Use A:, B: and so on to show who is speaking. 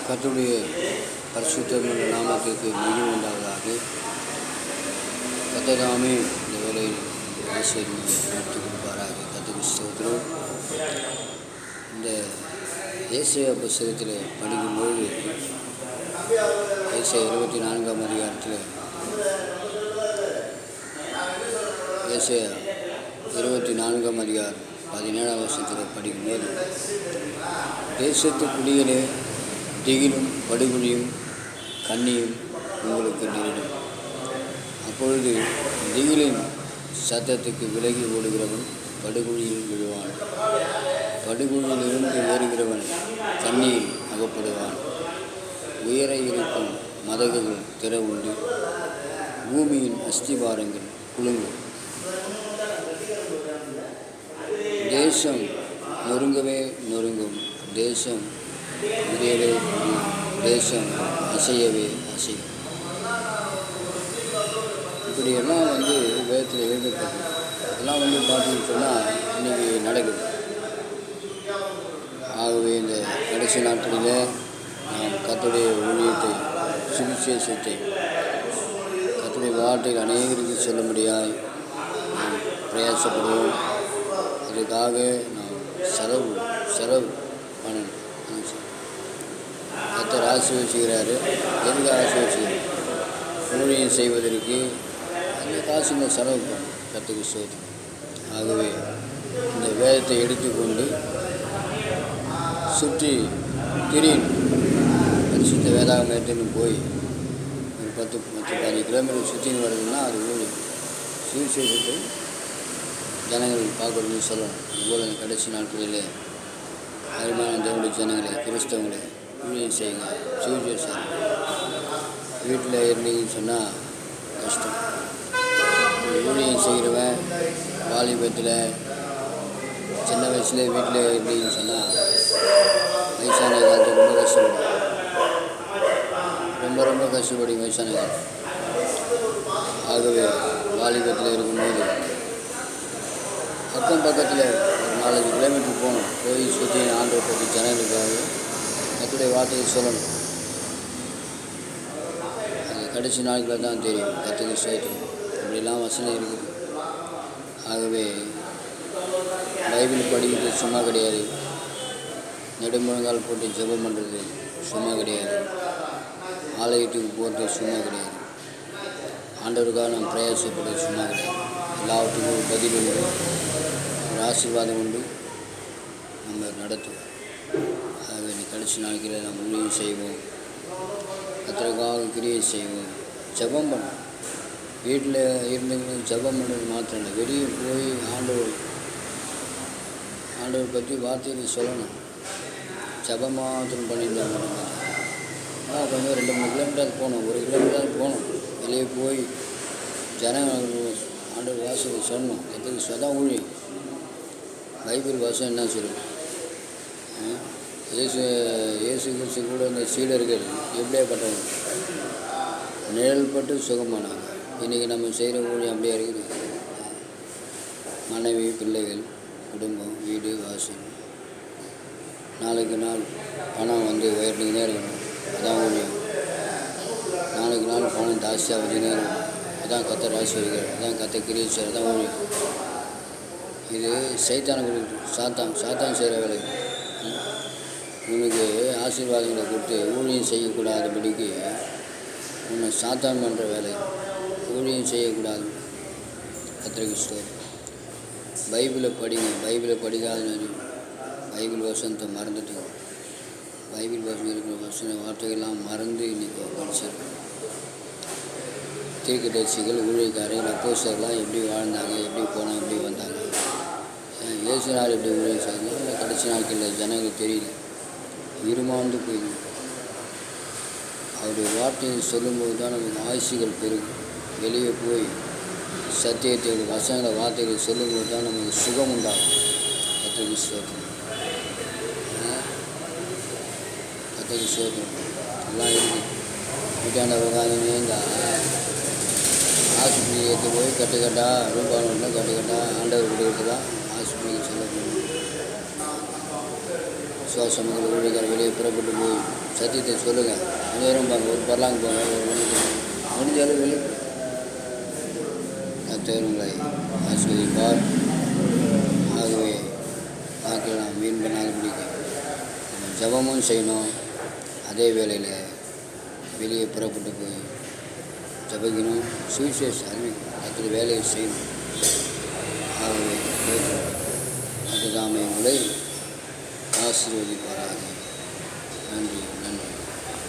A: கர்த்தருடைய பரிசுத்தமான நாமத்திற்கு மகிமை உண்டாவதாக. கர்த்தர் தாமே இந்த வேலையில் ஆசீர்வாதம் நடத்தி கொடுப்பாராக. கர்த்தருக்கு ஸ்தோத்திரம். இந்த ஏசாயா புத்தகத்தில் படிக்கும்போது ஏசாயா 24ஆம் அதிகாரத்தில் ஏசாயா 24ஆம் அதிகாரம் 17ஆம் வசனத்தில் படிக்கும்போது, தேசத்து குடிகளே, திகிலும் படுகொலியும் கண்ணியும் உங்களுக்கு நேரிடும். அப்பொழுது திகிலின் சத்தத்துக்கு விலகி ஓடுகிறவன் படுகொலியில் விழுவான். படுகொலியிலிருந்து ஏறுகிறவன் கண்ணியில் அகப்படுவான். உயர இருக்கும் மதகுகள் திறவுண்டு, பூமியின் அஸ்திவாரங்கள் குலுங்கும். தேசம் நொறுங்கவே நொறுங்கும், தேசம் முறியவே முறியும், தேசம் அசையவே அசையும். இப்படியெல்லாம் வேதத்தில் எழுதப்பட்டது. இதெல்லாம் பார்த்தீங்கன்னு சொன்னால் இன்றைக்கி நடக்குது. ஆகவே இந்த கடைசி நாட்களில் நாம் கர்த்தருடைய ஊழியத்தை, சுவிசேஷத்தை, கர்த்தருடைய வார்த்தையில் அநேகருக்கு சொல்லும்படியாய் நாம் பிரயாசப்படுவோம். அதுக்காக நாம் செலவு பண்ணணும். கர்த்தர் ஆசீர்வதிக்கிறாரு. எதுக்கு ஆசீர்வதிக்கிறார்? ஊழியம் செய்வதற்கு அந்த காசுங்க செலவு பண்ணணும். கர்த்தருக்கு ஸ்தோத்திரம். ஆகவே இந்த வேதத்தை எடுத்துக்கொண்டு சுற்றி திரியும். பரிசுத்த வேதாகமத்தின்னு போய் ஒரு 10-15 கிலோமீட்டர் சுற்றின்னு வருதுன்னா அது ஊழியம். சுவிசேஷத்தை ஜனங்கள் பார்க்கணும்னு சொல்லணும். அதுபோல் அந்த கடைசி நாட்களில் அருமையான தேவனுடைய ஜனங்களை, கிறிஸ்தவங்களை ஊழியம் செய்யுங்க, சுவிசேஷம். வீட்டில் இருந்தீங்கன்னு சொன்னால் கஷ்டம். ஊழியம் செய்கிறவன் வாலிபத்தில் சின்ன வயசுல வீட்டில் இருந்தீங்கன்னு சொன்னால் வயசான காலத்தில் ரொம்ப கஷ்டப்படும். ரொம்ப கஷ்டப்படும் வயசான காலம். ஆகவே வாலிபத்தில் இருக்கும்போது அக்கம் பக்கத்தில் ஒரு 4-5 கிலோமீட்டர் போகணும். போய் சுற்றி ஆண்டவர் பற்றி ஜனங்களுக்காக கர்த்தருடைய வார்த்தையை சொல்லணும். அது கடைசி நாட்களில் தான் தெரியும். கர்த்தருக்கு ஸ்தோத்திரம். இப்படிலாம் வசனம் இருக்குது. ஆகவே பைபிள் படிக்கிறது சும்மா கிடையாது. நெடுமுழங்கால் போட்டு ஜெபம் பண்ணுறது சும்மா கிடையாது. ஆலயத்துக்கு போகிறது சும்மா கிடையாது. ஆண்டவருக்காக நாம் பிரயாசப்படுறது சும்மா கிடையாது. எல்லாத்துக்கும் ஒரு பதில் உண்டு, ஒரு ஆசீர்வாதம் உண்டு, நம்ம நடத்துவோம். ஆகவே இந்த கடைசி நாட்களில் நாம் ஊழியம் செய்வோம், கர்த்தருக்காக கிரியை செய்வோம், ஜெபம் பண்ணோம். வீட்டில் இருந்தவங்களும் ஜெபம் பண்ணுறது மாத்திரம் இல்லை, வெளியே போய் ஆண்டவர் பற்றி வார்த்தையை சொல்லணும். ஜெபம் மாத்திரம் பண்ணியிருந்தாங்க. கொஞ்சம் 2-3 கிலோமீட்டர் போகணும், 1 கிலோமீட்டர் போகணும். வெளியே போய் ஜனங்கள் ஆண்டவர் வாசலை சொல்லணும். கர்த்தருக்கு சதா ஊழியம். பைபிள் வாசம் என்ன சொல்லுது? இயேசு கிறிஸ்து கூட இந்த சீடர்கள் எப்படியாப்பட்டவங்க? நிழல் பட்டு சுகமானாங்க. இன்றைக்கி நம்ம செய்கிற ஊழியம் அப்படியே இருக்குது. மனைவி, பிள்ளைகள், குடும்பம், வீடு, வாசல், நாளுக்கு நாள் பணம் உயர்ந்துக்கினே இருக்கணும். அதான் ஊழியம். நாளுக்கு நாள் பணம் ஜாஸ்தியாக வந்துக்கினே இருக்கணும். அதான் கர்த்தர் ஆசீர்வதிக்கிறார். அதான் கர்த்தர் கிரியை செய்கிறார். அதான் ஊழியம். இது சைத்தானுக்கு சாத்தான் செய்கிற வேலை. உனக்கு ஆசீர்வாதங்களை கொடுத்து ஊழியம் செய்யக்கூடாதபடிக்கு உன்னை சாத்தான் பண்ணுற வேலை. ஊழியம் செய்யக்கூடாது. கர்த்தருக்கு ஸ்தோத்திரம். பைபிளை படிங்க. பைபிளை படிக்காத பைபிள் வசனத்தை மறந்துட்டோம். பைபிள் வசனம் இருக்கிற வசன வார்த்தைகள்லாம் மறந்து இன்றைக்கி படிச்சிருக்கோம். தீர்க்கதரிசிகள், ஊழியக்காரர்கள், அப்போஸ்தலர்கள் எப்படி வாழ்ந்தாங்க, எப்படி போனாங்க, எப்படி வந்தாங்க, இயேசுனார் எப்படி ஊழியம் செய்தாங்க. இல்லை கடைசி நாட்களில் ஜனங்களுக்கு தெரியல, இருமாந்து போயிடும். அவருடைய வார்த்தையை சொல்லும்போது தான் நமக்கு ஆயுசுகள் பெருகும். வெளியே போய் சத்தியத்தை, வசனங்களை, வார்த்தைகளை சொல்லும்போது தான் நமக்கு சுகம் உண்டாகும். கர்த்தருக்கு ஸ்தோத்திரம். கர்த்தருக்கு ஸ்தோத்திரம். எல்லாம் இருக்குது. வீட்டாண்ட உட்காந்துன்னு இந்த ஆஸ்பத்திரி ஏற்றி போய் கட்டுக்கட்டா ரூபாய் கட்டுக்கட்டா ஆண்டவர் கொடுக்குறது தான் ஆஸ்பத்திரிக்கு சொல்லணும். விசுவாசங்கள் ஊழியர்கள் வெளியே புறப்பட்டு போய் சத்தியத்தை சொல்லுங்கள். அனைவரும் பாருங்க, ஒரு பரலாங்க போங்க, ஒரு முடிஞ்ச அளவு வெளியே கர்த்தர் உங்களை ஆசீர்வதிப்பார். ஆகவே வாக்கில் நாம் வீண் பண்ணாதபடிக்கு நம்ம ஜெபமும் செய்யணும். அதே வேளையில் வெளியே புறப்பட்டு போய் ஜெபிக்கணும், சுவிசேஷம் அறிவிக்கணும், கர்த்தர் வேலையை செய்யணும். ஆகவே அதுதாமே உங்களை ஆசீர்வதிப்பாராக. நன்றி, நன்றி.